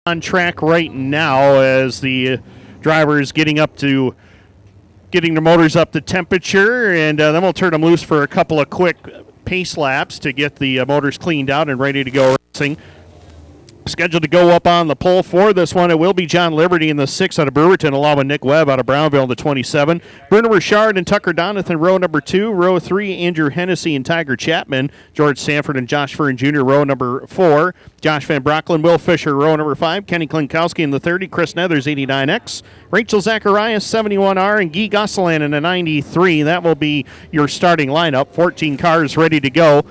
on track right now as the driver is getting the motors up to temperature, and then we'll turn them loose for a couple of quick pace laps to get the motors cleaned out and ready to go racing. Scheduled to go up on the pole for this one. It will be John Liberty in the 6 out of Brewerton, along with Nick Webb out of Brownville in the 27. Bruno Richard and Tucker Donathan, row number 2. Row 3, Andrew Hennessy and Tiger Chapman. George Sanford and Josh Fern Jr., row number 4. Josh Van Brocklin, Will Fisher, row number 5. Kenny Klinkowski in the 30. Chris Nethers, 89X. Rachel Zacharias, 71R. And Guy Gosselan in the 93. That will be your starting lineup. 14 cars ready to go.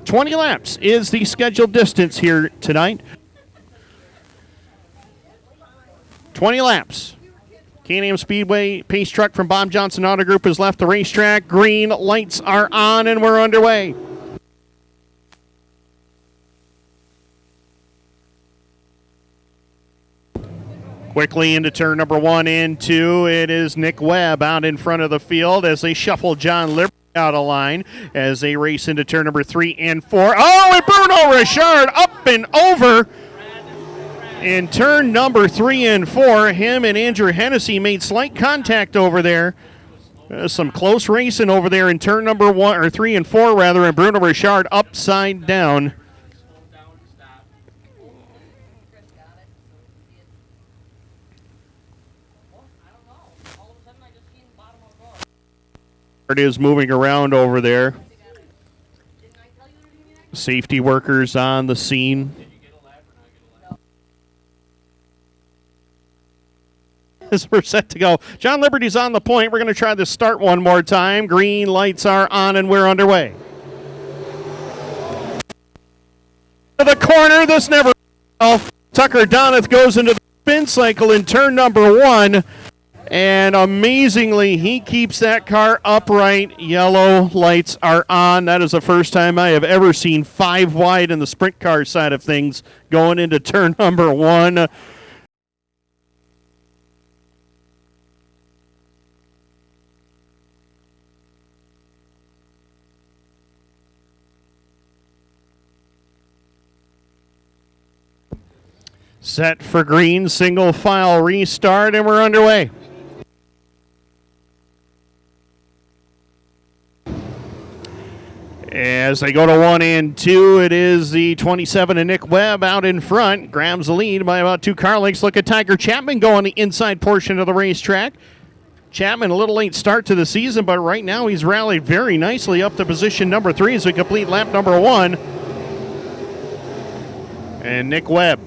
20 laps is the scheduled distance here tonight. 20 laps. Can-Am Speedway pace truck from Bob Johnson Auto Group has left the racetrack. Green lights are on and we're underway. Quickly into turn number 1 and 2. It is Nick Webb out in front of the field as they shuffle John Liberty out of line as they race into turn number 3 and 4. Oh, and Bruno Richard up and over. In turn number 3 and 4, him and Andrew Hennessy made slight contact over there. Some close racing over there in turn number 3 and 4 rather, and Bruno Richard upside down. It is moving around over there. Safety workers on the scene. As we're set to go. John Liberty's on the point. We're going to try this start one more time. Green lights are on and we're underway. The corner, this never. Tucker Donath goes into the spin cycle in turn number 1. And amazingly, he keeps that car upright. Yellow lights are on. That is the first time I have ever seen 5 wide in the sprint car side of things going into turn number 1. Set for green, single file restart, and we're underway. As they go to 1 and 2, it is the 27 and Nick Webb out in front. Grabs the lead by about 2 car lengths. Look at Tiger Chapman go on the inside portion of the racetrack. Chapman, a little late start to the season, but right now he's rallied very nicely up to position number 3 as we complete lap number 1. And Nick Webb,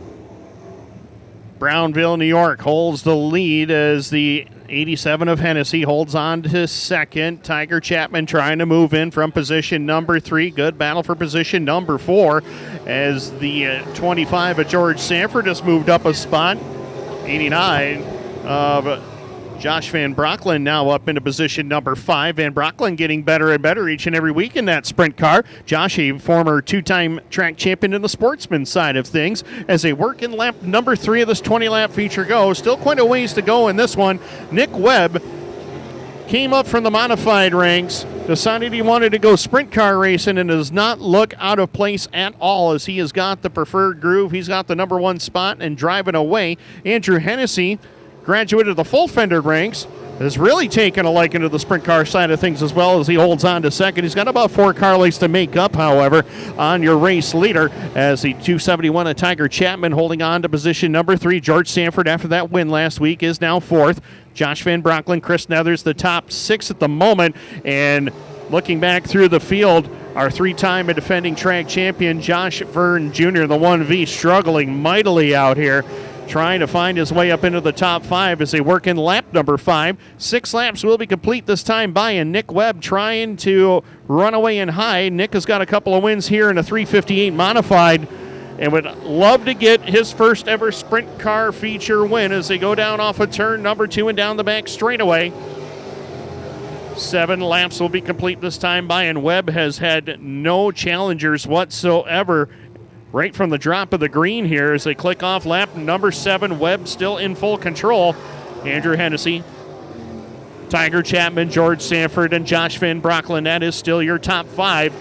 Brownville, New York, holds the lead as the 87 of Hennessy holds on to second. Tiger Chapman trying to move in from position number 3. Good battle for position number 4 as the 25 of George Sanford has moved up a spot. 89 of Josh Van Brocklin now up into position number 5. Van Brocklin getting better and better each and every week in that sprint car. Josh, a former 2-time track champion in the sportsman side of things, as they work in lap number 3 of this 20-lap feature go. Still quite a ways to go in this one. Nick Webb came up from the modified ranks, decided he wanted to go sprint car racing, and does not look out of place at all as he has got the preferred groove. He's got the number 1 spot and driving away. Andrew Hennessy, graduated of the full fendered ranks, has really taken a liking to the sprint car side of things as well as he holds on to second. He's got about 4 car lengths to make up, however, on your race leader as the 271 of Tiger Chapman holding on to position number 3. George Sanford, after that win last week, is now 4th. Josh Van Brocklin, Chris Nethers, the top 6 at the moment. And looking back through the field, our 3-time and defending track champion, Josh Fern Jr., the 1V, struggling mightily out here, trying to find his way up into the top 5 as they work in lap number 5. 6 laps will be complete this time by, and Nick Webb trying to run away and hide. Nick has got a couple of wins here in a 358 modified and would love to get his first ever sprint car feature win as they go down off of turn number 2 and down the back straightaway. 7 laps will be complete this time by, and Webb has had no challengers whatsoever right from the drop of the green here as they click off lap number 7. Webb still in full control. Andrew Hennessy, Tiger Chapman, George Sanford, and Josh Van Brocklin. That is still your top 5.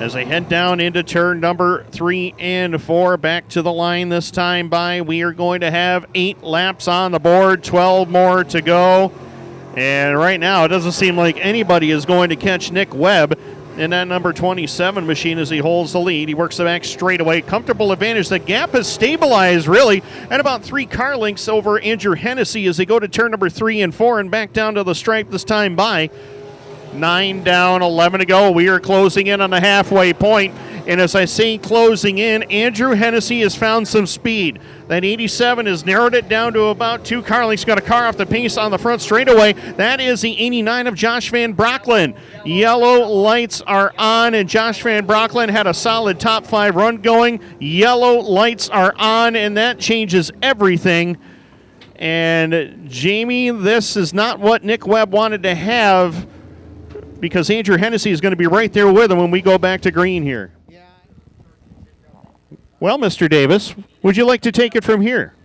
as they head down into turn number 3 and 4. Back to the line this time by. We are going to have 8 laps on the board, 12 more to go. And right now, it doesn't seem like anybody is going to catch Nick Webb in that number 27 machine as he holds the lead. He works the back straightaway. Comfortable advantage. The gap has stabilized, really, at about 3 car lengths over Andrew Hennessy as they go to turn number 3 and 4 and back down to the stripe this time by. 9 down, 11 to go. We are closing in on the halfway point. And as I say closing in, Andrew Hennessy has found some speed. That 87 has narrowed it down to about 2 car lengths. Got a car off the pace on the front straightaway. That is the 89 of Josh Van Brocklin. Yellow lights are on, and Josh Van Brocklin had a solid top 5 run going. Yellow lights are on, and that changes everything. And Jamie, this is not what Nick Webb wanted to have, because Andrew Hennessy is going to be right there with him when we go back to green here. Well, Mr. Davis, would you like to take it from here?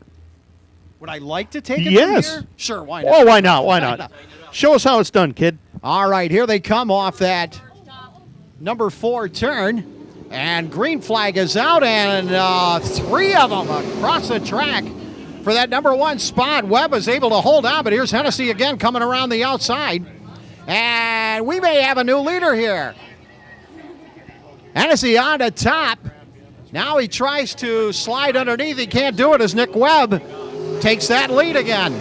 Would I like to take it yes. from here? Sure, why not? Oh, why not? Why not? Show us how it's done, kid. All right, here they come off that number 4 turn. And green flag is out, and 3 of them across the track for that number 1 spot. Webb is able to hold on, but here's Hennessy again coming around the outside. And we may have a new leader here. Hennessy on the top. Now he tries to slide underneath. He can't do it as Nick Webb takes that lead again.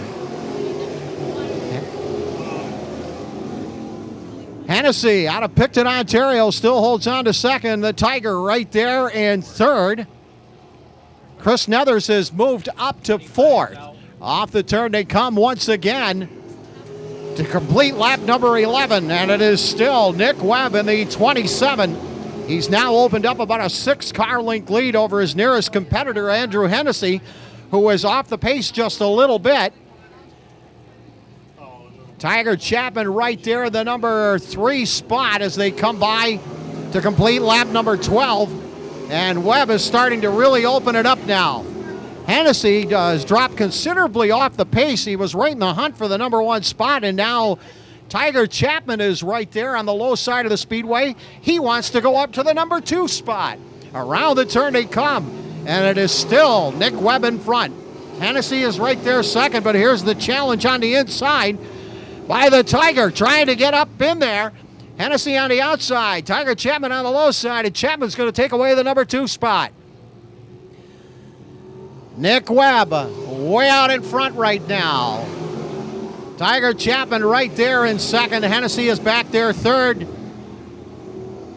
Hennessy out of Picton, Ontario, still holds on to second. The Tiger right there in third. Chris Nethers has moved up to fourth. Off the turn they come once again to complete lap number 11, and it is still Nick Webb in the 27. He's now opened up about a 6-car length lead over his nearest competitor, Andrew Hennessy, who is off the pace just a little bit. Tiger Chapman right there in the number 3 spot as they come by to complete lap number 12. And Webb is starting to really open it up now. Hennessy does drop considerably off the pace. He was right in the hunt for the number 1 spot, and now Tiger Chapman is right there on the low side of the speedway. He wants to go up to the number 2 spot. Around the turn they come, and it is still Nick Webb in front. Hennessy is right there second, but here's the challenge on the inside by the Tiger, trying to get up in there. Hennessy on the outside, Tiger Chapman on the low side, and Chapman's going to take away the number 2 spot. Nick Webb way out in front right now. Tiger Chapman right there in second. Hennessy is back there third.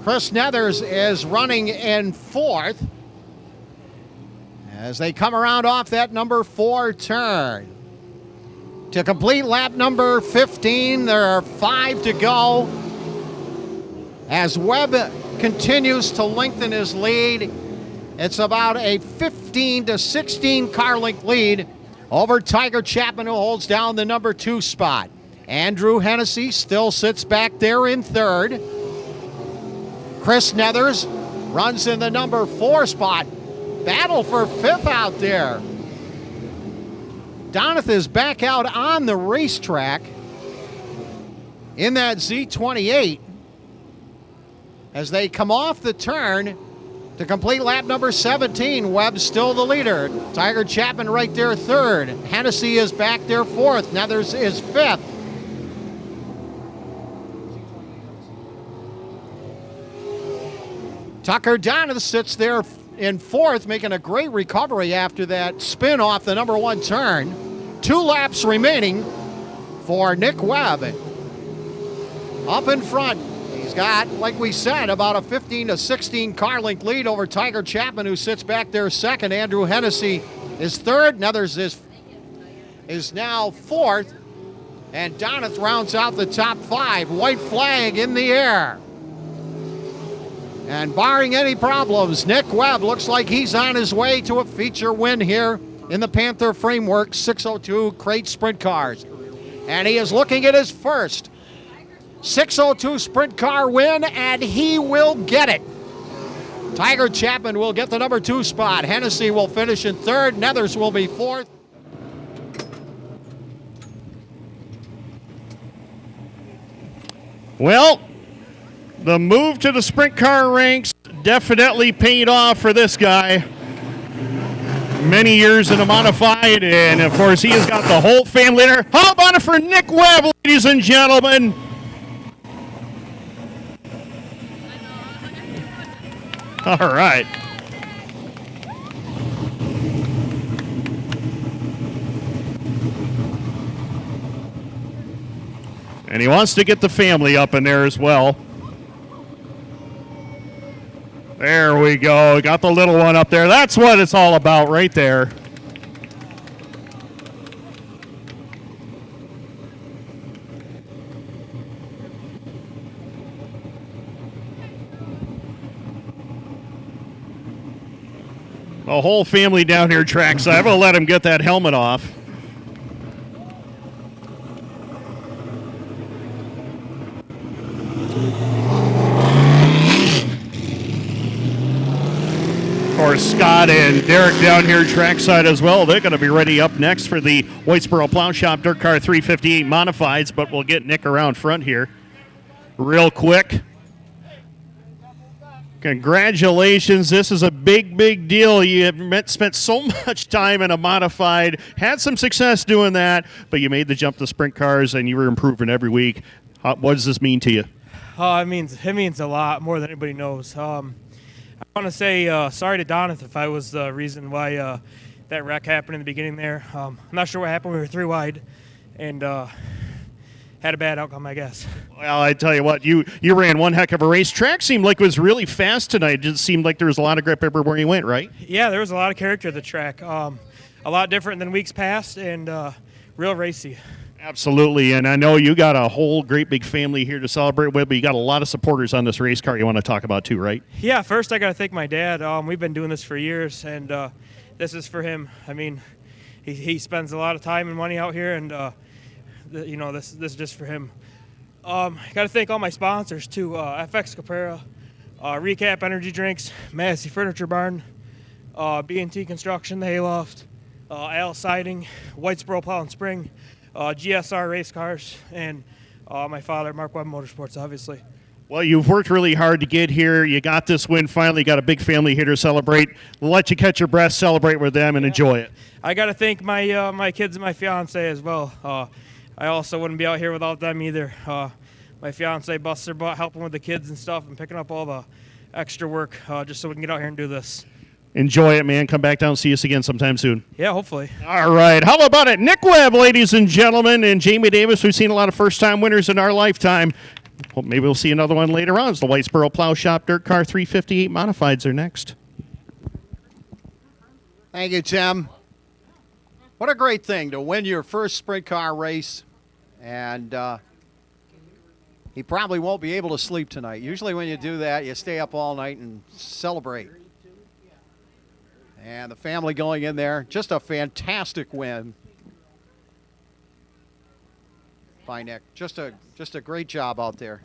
Chris Nethers is running in fourth as they come around off that number 4 turn. To complete lap number 15, there are 5 to go. As Webb continues to lengthen his lead, it's about a 15 to 16 car length lead over Tiger Chapman, who holds down the number 2 spot. Andrew Hennessy still sits back there in third. Chris Nethers runs in the number 4 spot. Battle for 5th out there. Doneth is back out on the racetrack in that Z28 as they come off the turn to complete lap number 17. Webb's still the leader. Tiger Chapman right there third. Hennessy is back there fourth. Nethers is fifth. Tucker Doneth sits there in fourth, making a great recovery after that spin off the number 1 turn. 2 laps remaining for Nick Webb. Up in front, he's got, like we said, about a 15 to 16 car length lead over Tiger Chapman, who sits back there second. Andrew Hennessy is third. Nethers is now fourth. And Doneth rounds out the top 5. White flag in the air. And barring any problems, Nick Webb looks like he's on his way to a feature win here in the Panther Framework 602 Crate Sprint Cars. And he is looking at his first 602 Sprint Car win, and he will get it. Tiger Chapman will get the number 2 spot. Hennessy will finish in third. Nethers will be fourth. Well, The move to the sprint car ranks definitely paid off for this guy. Many years in a modified, and of course he has got the whole family there. How about it for Nick Webb, ladies and gentlemen? All right. And he wants to get the family up in there as well. There we go. Got the little one up there. That's what it's all about right there. The whole family down here trackside. I'm going to let him get that helmet off. Of course, Scott and Derek down here trackside as well. They're going to be ready up next for the Whitesboro Plow Shop Dirt Car 358 Modifieds, but we'll get Nick around front here real quick. Congratulations. This is a big, big deal. You have spent so much time in a modified, had some success doing that, but you made the jump to sprint cars and you were improving every week. What does this mean to you? It means a lot, more than anybody knows. I want to say sorry to Donith if I was the reason why that wreck happened in the beginning there. I'm not sure what happened. We were 3 wide and had a bad outcome, I guess. Well, I tell you what, you ran one heck of a race. Track seemed like it was really fast tonight. It just seemed like there was a lot of grip everywhere you went, right? Yeah, there was a lot of character at the track. A lot different than weeks past and real racy. Absolutely, and I know you got a whole great big family here to celebrate with, but you got a lot of supporters on this race car you want to talk about too, right? Yeah, first I got to thank my dad. We've been doing this for years, and this is for him. I mean, he spends a lot of time and money out here, and this is just for him. Got to thank all my sponsors too: FX Caprera, Recap Energy Drinks, Massey Furniture Barn, B&T Construction, the Hayloft, Al Siding, Whitesboro Plow and Spring, GSR Race Cars, and my father, Mark Webb Motorsports, obviously. Well, you've worked really hard to get here. You got this win finally. Got a big family here to celebrate. We'll let you catch your breath, celebrate with them, and enjoy it. I got to thank my my kids and my fiance as well. I also wouldn't be out here without them either. My fiance busts her butt helping with the kids and stuff and picking up all the extra work just so we can get out here and do this. Enjoy it, man. Come back down and see us again sometime soon. Yeah, hopefully. All right. How about it? Nick Webb, ladies and gentlemen, and Jamie Davis. We've seen a lot of first-time winners in our lifetime. Well, maybe we'll see another one later on. As the Whitesboro Plow Shop Dirt Car 358 Modifieds are next. Thank you, Tim. What a great thing to win your first sprint car race. And he probably won't be able to sleep tonight. Usually when you do that, you stay up all night and celebrate. And the family going in there. Just a fantastic win by Nick. Just a great job out there.